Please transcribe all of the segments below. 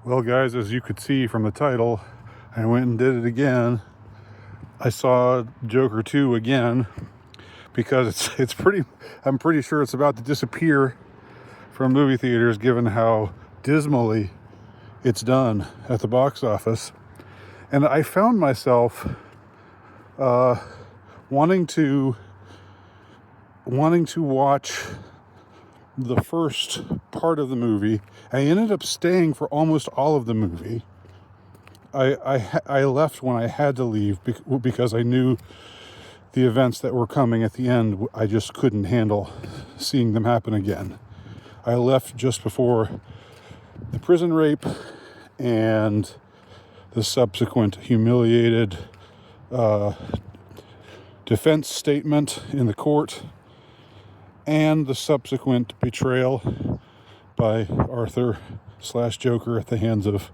Well, guys, as you could see from the title, I went and did it again. I saw Joker 2 again because I'm pretty sure it's about to disappear from movie theaters given how dismally it's done at the box office. And I found myself wanting to watch the first part of the movie. I ended up staying for almost all of the movie. I left when I had to leave because I knew the events that were coming at the end. I just couldn't handle seeing them happen again. I left just before the prison rape and the subsequent humiliated defense statement in the court and the subsequent betrayal by Arthur/Joker at the hands of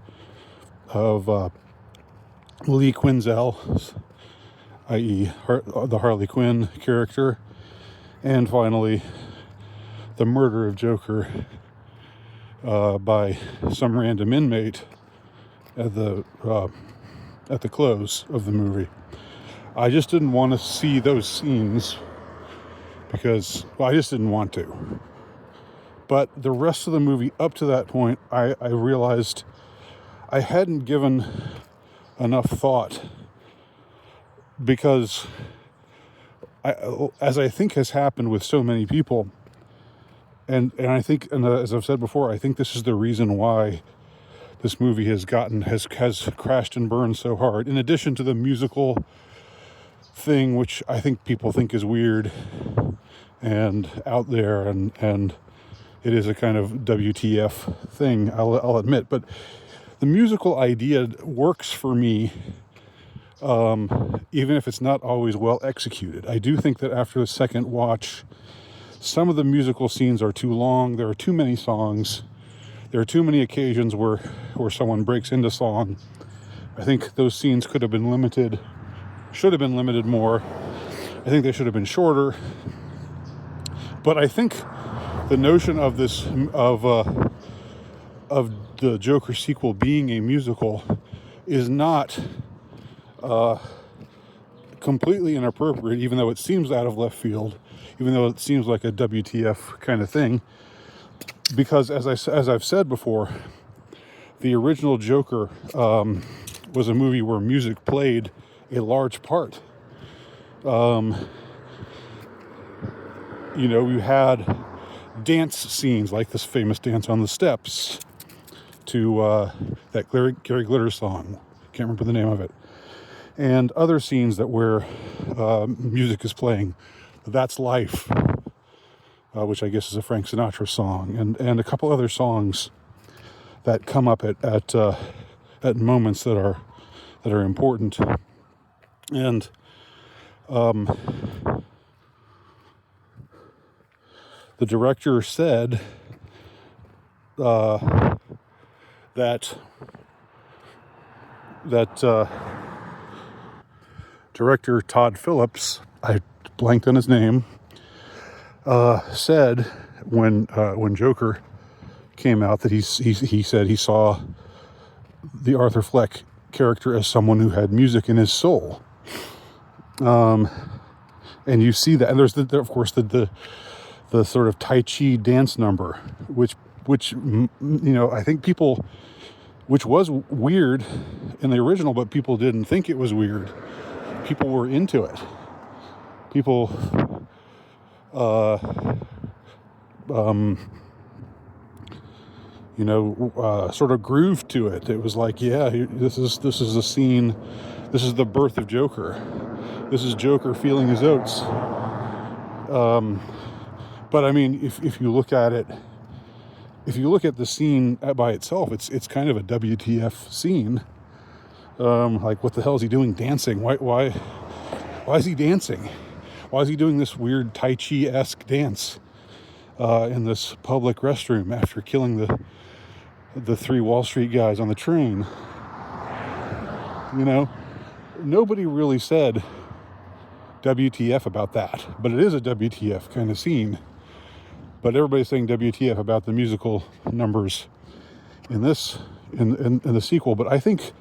Lee Quinzel, i.e. the Harley Quinn character, and finally the murder of Joker by some random inmate at the close of the movie. I just didn't want to see those scenes because, well, I just didn't want to. But the rest of the movie up to that point, I realized I hadn't given enough thought because, as I think has happened with so many people, and I think, and as I've said before, I think this is the reason why this movie has crashed and burned so hard. In addition to the musical thing, which I think people think is weird and out there, and it is a kind of WTF thing, I'll admit, but the musical idea works for me, even if it's not always well executed. I do think that after the second watch, some of the musical scenes are too long. There are too many songs. There are too many occasions where someone breaks into song. I think those scenes should have been limited more. I think they should have been shorter. But I think the notion of the Joker sequel being a musical is not completely inappropriate, even though it seems out of left field, even though it seems like a WTF kind of thing. Because as I've said before, the original Joker was a movie where music played a large part. You had dance scenes like this famous dance on the steps to that Gary Glitter song. Can't remember the name of it. And other scenes where music is playing. That's Life, which I guess is a Frank Sinatra song, and a couple other songs that come up at moments that are important. And the director said that director Todd Phillips, I blanked on his name, said when Joker came out that he said he saw the Arthur Fleck character as someone who had music in his soul. And you see that, and there's of course the sort of Tai Chi dance number, which I think people, which was weird in the original, but people didn't think it was weird. People were into it. People sort of grooved to it. It was like, yeah, this is the scene. This is the birth of Joker. This is Joker feeling his oats. But I mean, if you look at it, if you look at the scene by itself, it's kind of a WTF scene. Like, what the hell is he doing dancing? Why is he dancing? Why is he doing this weird Tai Chi-esque dance in this public restroom after killing the three Wall Street guys on the train? Nobody really said WTF about that, but it is a WTF kind of scene. But everybody's saying WTF about the musical numbers in this in the sequel. But I think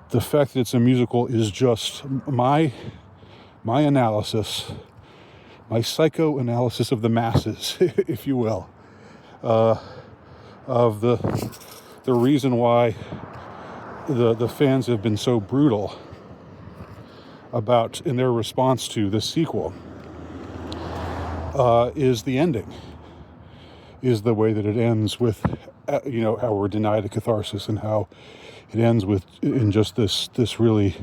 the fact that it's a musical is just my analysis, my psychoanalysis of the masses, if you will, of the reason why the fans have been so brutal about in their response to the sequel, is the ending, is the way that it ends with, how we're denied a catharsis, and how it ends in just this really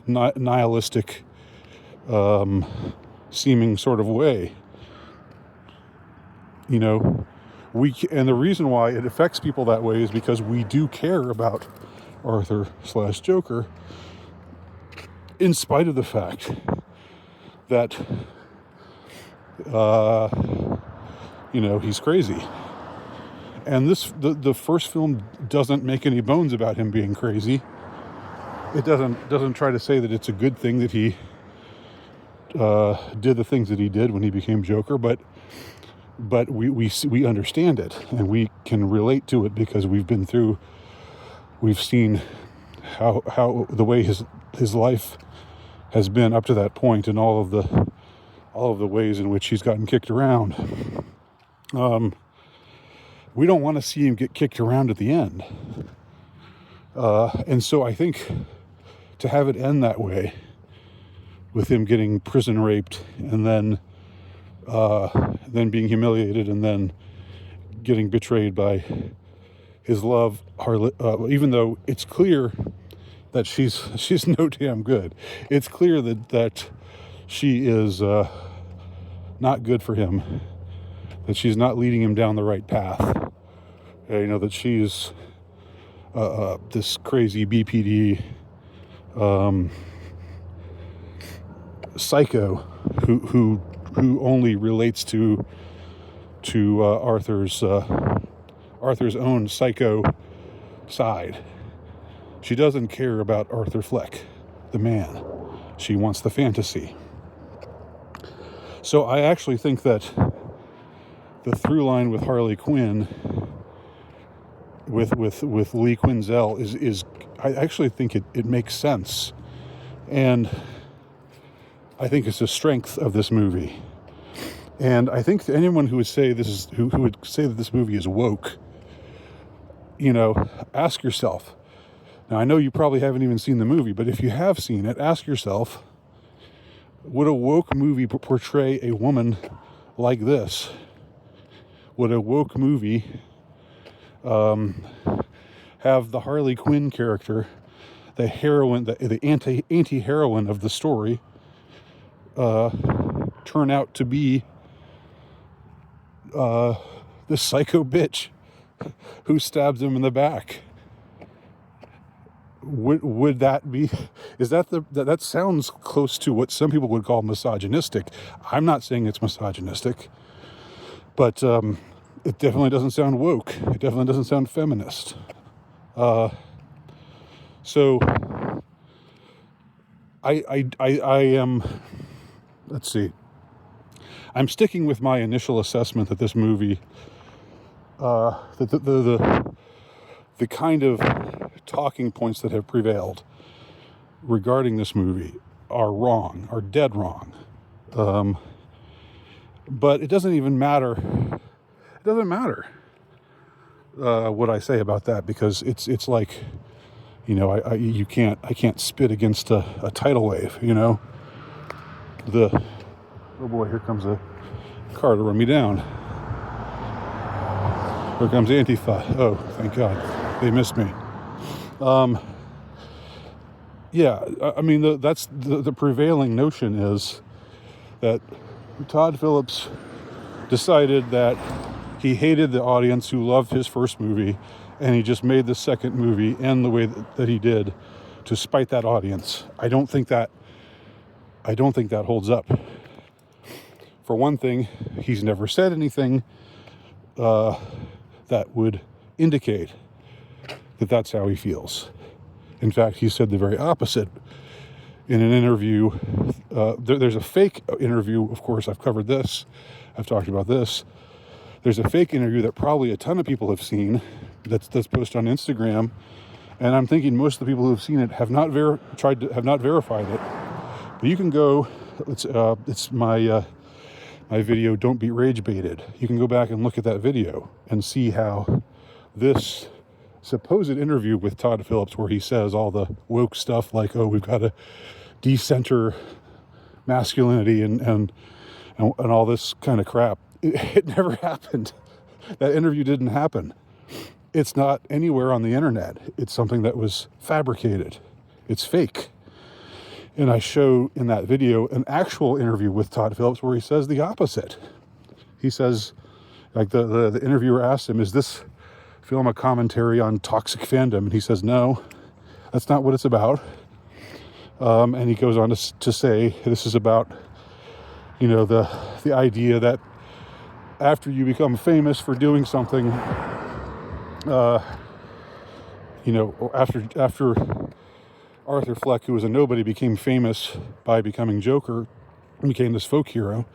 nihilistic seeming sort of way. And the reason why it affects people that way is because we do care about Arthur/Joker, in spite of the fact that he's crazy. And the first film doesn't make any bones about him being crazy. It doesn't try to say that it's a good thing that he did the things that he did when he became Joker, but we understand it, and we can relate to it because we've seen how the way his life has been up to that point, and all of the ways in which he's gotten kicked around. We don't want to see him get kicked around at the end. And so I think to have it end that way, with him getting prison raped, and then being humiliated, and then getting betrayed by his love, Harley, even though it's clear that she's no damn good. It's clear that she is not good for him, that she's not leading him down the right path. That she's this crazy BPD psycho who only relates to Arthur's own psycho side. She doesn't care about Arthur Fleck, the man. She wants the fantasy. So I actually think that the through line with Harley Quinn, with Lee Quinzel, is I actually think it makes sense, and I think it's a strength of this movie. And I think anyone who would say who would say that this movie is woke, ask yourself. Now, I know you probably haven't even seen the movie, but if you have seen it, ask yourself, would a woke movie portray a woman like this? Would a woke movie have the Harley Quinn character, the heroine, the anti-heroine of the story, turn out to be this psycho bitch who stabs him in the back? Would that be? That sounds close to what some people would call misogynistic. I'm not saying it's misogynistic, but it definitely doesn't sound woke. It definitely doesn't sound feminist. So I am. Let's see. I'm sticking with my initial assessment that this movie, the kind of talking points that have prevailed regarding this movie are dead wrong. But it doesn't even matter. It doesn't matter what I say about that, because it's like, I can't spit against a tidal wave. Oh boy, here comes a car to run me down. Here comes Antifa. Oh, thank God, they missed me. That's the prevailing notion, is that Todd Phillips decided that he hated the audience who loved his first movie, and he just made the second movie end the way that he did to spite that audience. I don't think that holds up. For one thing, he's never said anything that would indicate that that's how he feels. In fact, he said the very opposite in an interview. There's a fake interview, of course. I've covered this. I've talked about this. there's a fake interview that probably a ton of people have seen that's posted on Instagram, and I'm thinking most of the people who have seen it have not verified it. But you can go. It's my video. Don't be rage baited. You can go back and look at that video and see how this supposed interview with Todd Phillips, where he says all the woke stuff like, "Oh, we've got to decenter masculinity and all this kind of crap." It never happened. That interview didn't happen. It's not anywhere on the internet. It's something that was fabricated. It's fake. And I show in that video an actual interview with Todd Phillips where he says the opposite. He says, like the interviewer asked him, "Is this film a commentary on toxic fandom?" And he says, "No, that's not what it's about." And he goes on to say this is about, the idea that after you become famous for doing something, after Arthur Fleck, who was a nobody, became famous by becoming Joker, became this folk hero,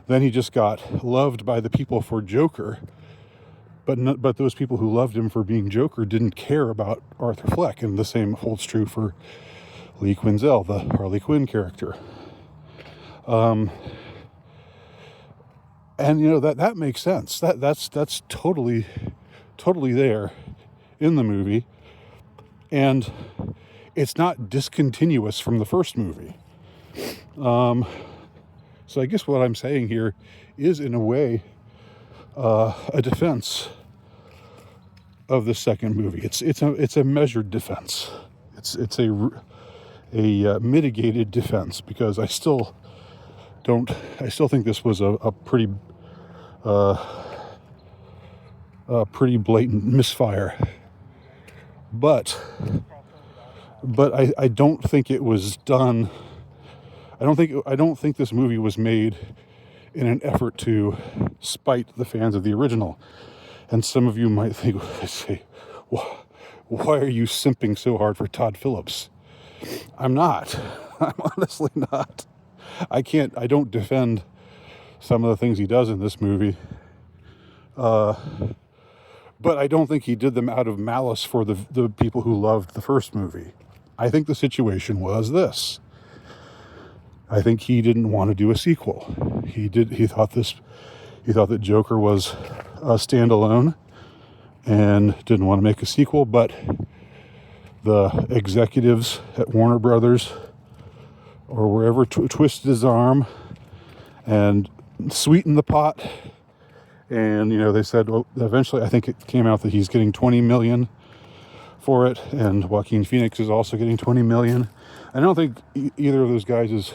then he just got loved by the people for Joker, but those people who loved him for being Joker didn't care about Arthur Fleck, and the same holds true for Lee Quinzel, the Harley Quinn character. And that makes sense. That's totally there in the movie, and it's not discontinuous from the first movie. So I guess what I'm saying here is, in a way, a defense of the second movie. It's a measured defense. It's a mitigated defense, because I still think this was a pretty blatant misfire. But I don't think it was done. I don't think this movie was made in an effort to spite the fans of the original. And some of you might say, why are you simping so hard for Todd Phillips? I'm not. I'm honestly not. I don't defend some of the things he does in this movie. But I don't think he did them out of malice for the people who loved the first movie. I think the situation was this. I think he didn't want to do a sequel. He thought that Joker was a standalone and didn't want to make a sequel, but the executives at Warner Brothers or wherever twisted his arm and sweetened the pot. And, they said, well, eventually I think it came out that he's getting $20 million for it, and Joaquin Phoenix is also getting $20 million. I don't think either of those guys is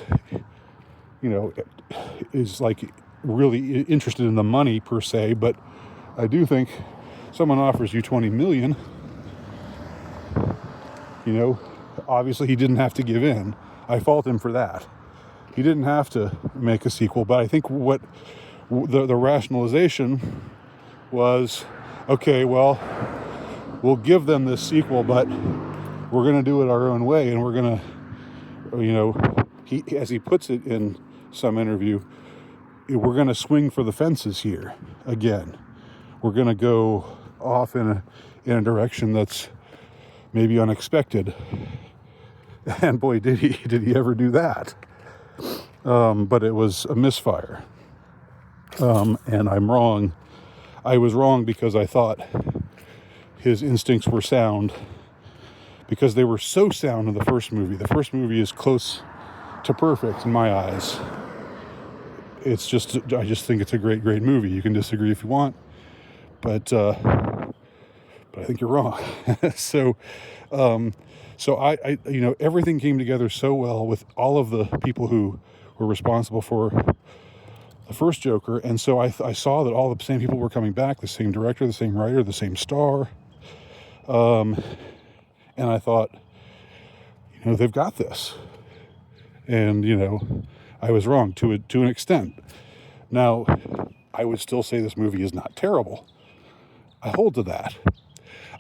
like really interested in the money per se, but I do think someone offers you $20 million, obviously he didn't have to give in. I fault him for that. He didn't have to make a sequel, but I think what the rationalization was, okay, well, we'll give them this sequel, but we're going to do it our own way, and we're going to, he, as he puts it in some interview, we're going to swing for the fences here again. We're going to go off in a direction that's maybe unexpected. And boy, did he ever do that. But it was a misfire. And I'm wrong. I was wrong because I thought his instincts were sound, because they were so sound in the first movie. The first movie is close to perfect in my eyes. I just think it's a great, great movie. You can disagree if you want, but I think you're wrong. So I everything came together so well with all of the people who were responsible for the first Joker, and so I saw that all the same people were coming back, the same director, the same writer, the same star, and I thought, they've got this, and I was wrong to an extent. Now, I would still say this movie is not terrible. I hold to that.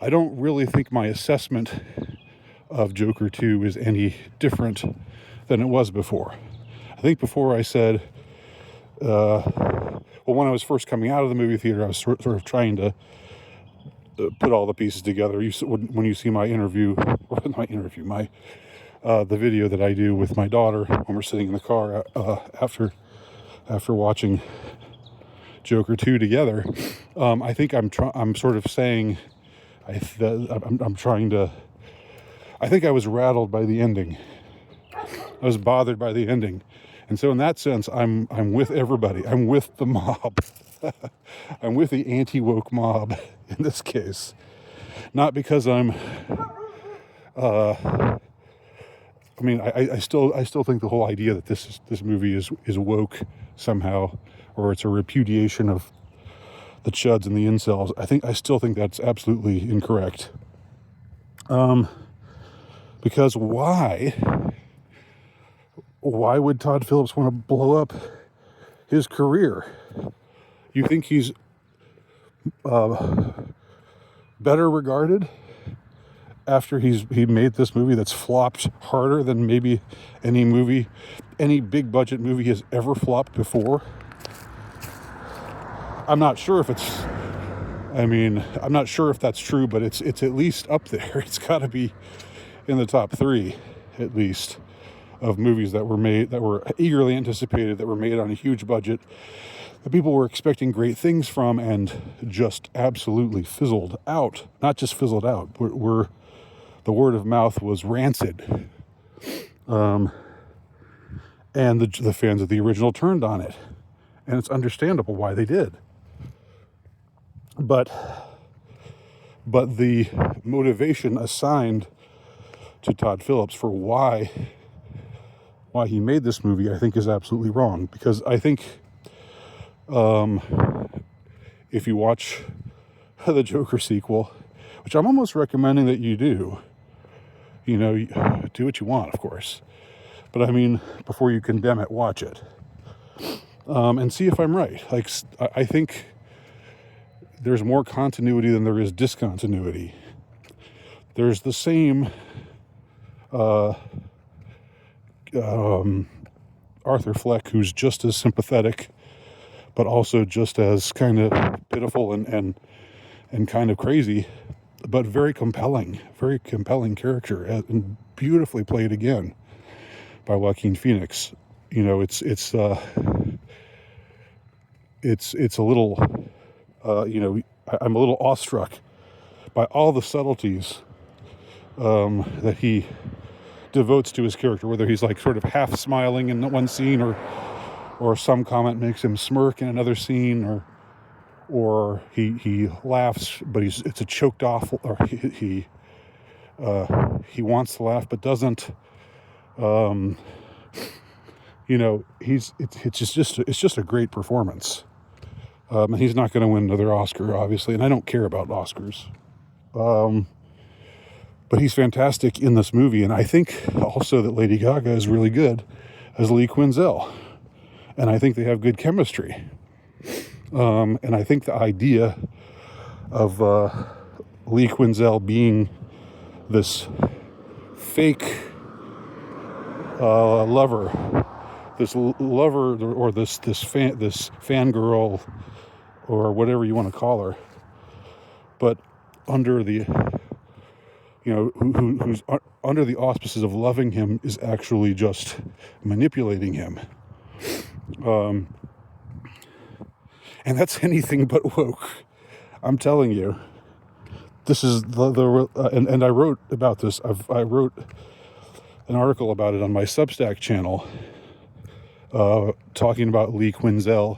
I don't really think my assessment of Joker 2 is any different than it was before. I think before I said, well, Well, when I was first coming out of the movie theater, I was sort of trying to put all the pieces together. When you see my interview, or the video that I do with my daughter when we're sitting in the car after watching Joker 2 together, I think I'm sort of saying I'm trying to. I think I was rattled by the ending. I was bothered by the ending, and so in that sense, I'm with everybody. I'm with the mob. I'm with the anti-woke mob in this case, not because I'm. I mean, I still think the whole idea that this movie is woke somehow, or it's a repudiation of the chuds and the incels. I still think that's absolutely incorrect. Because why would Todd Phillips want to blow up his career? You think he's better regarded after he made this movie that's flopped harder than maybe any big budget movie has ever flopped before? I'm not sure if that's true, but it's at least up there. It's got to be in the top 3, at least, of movies that were eagerly anticipated, that were made on a huge budget, that people were expecting great things from, and just absolutely fizzled out. Not just fizzled out, the word of mouth was rancid. And the fans of the original turned on it. And it's understandable why they did. But the motivation assigned to Todd Phillips for why he made this movie, I think, is absolutely wrong. Because I think if you watch the Joker sequel, which I'm almost recommending that you do, do what you want, of course. But I mean, before you condemn it, watch it. And see if I'm right. Like, I think there's more continuity than there is discontinuity. There's the same Arthur Fleck, who's just as sympathetic, but also just as kind of pitiful and kind of crazy, but very compelling character, and beautifully played again by Joaquin Phoenix. It's a little, I'm a little awestruck by all the subtleties that he devotes to his character, whether he's like sort of half smiling in one scene, or some comment makes him smirk in another scene, or he laughs, but it's a choked off, or he wants to laugh but doesn't. It's just a great performance. And he's not going to win another Oscar, obviously, and I don't care about Oscars. But he's fantastic in this movie, and I think also that Lady Gaga is really good as Lee Quinzel, and I think they have good chemistry. And I think the idea of Lee Quinzel being this fake lover, or this fangirl, or whatever you want to call her, but under the who's under the auspices of loving him, is actually just manipulating him. And that's anything but woke. I'm telling you. This is and I wrote about this. I wrote an article about it on my Substack channel, talking about Lee Quinzel,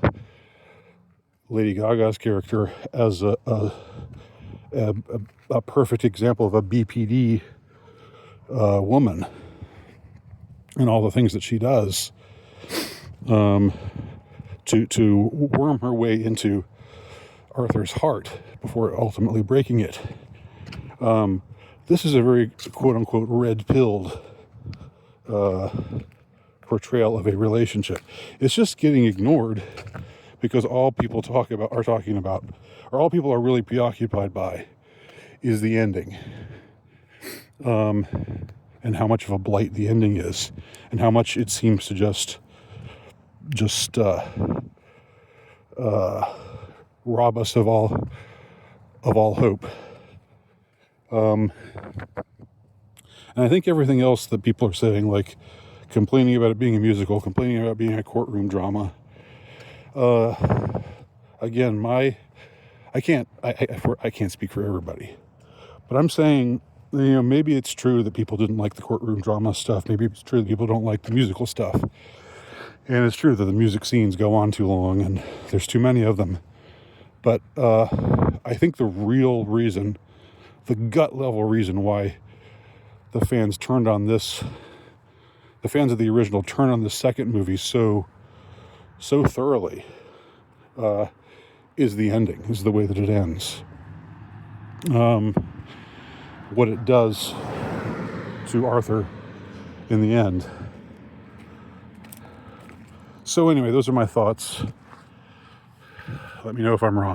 Lady Gaga's character, as a perfect example of a BPD woman, and all the things that she does to worm her way into Arthur's heart before ultimately breaking it. This is a very quote-unquote red-pilled portrayal of a relationship. It's just getting ignored because all people are really preoccupied by is the ending, and how much of a blight the ending is, and how much it seems to just rob us of all hope. And I think everything else that people are saying, like complaining about it being a musical, complaining about being a courtroom drama, again, I can't speak for everybody, but I'm saying, maybe it's true that people didn't like the courtroom drama stuff. Maybe it's true that people don't like the musical stuff. And it's true that the music scenes go on too long and there's too many of them. But I think the real reason, the gut level reason why the fans of the original turned on the second movie so thoroughly, is the ending, is the way that it ends. What it does to Arthur in the end. So anyway, those are my thoughts. Let me know if I'm wrong.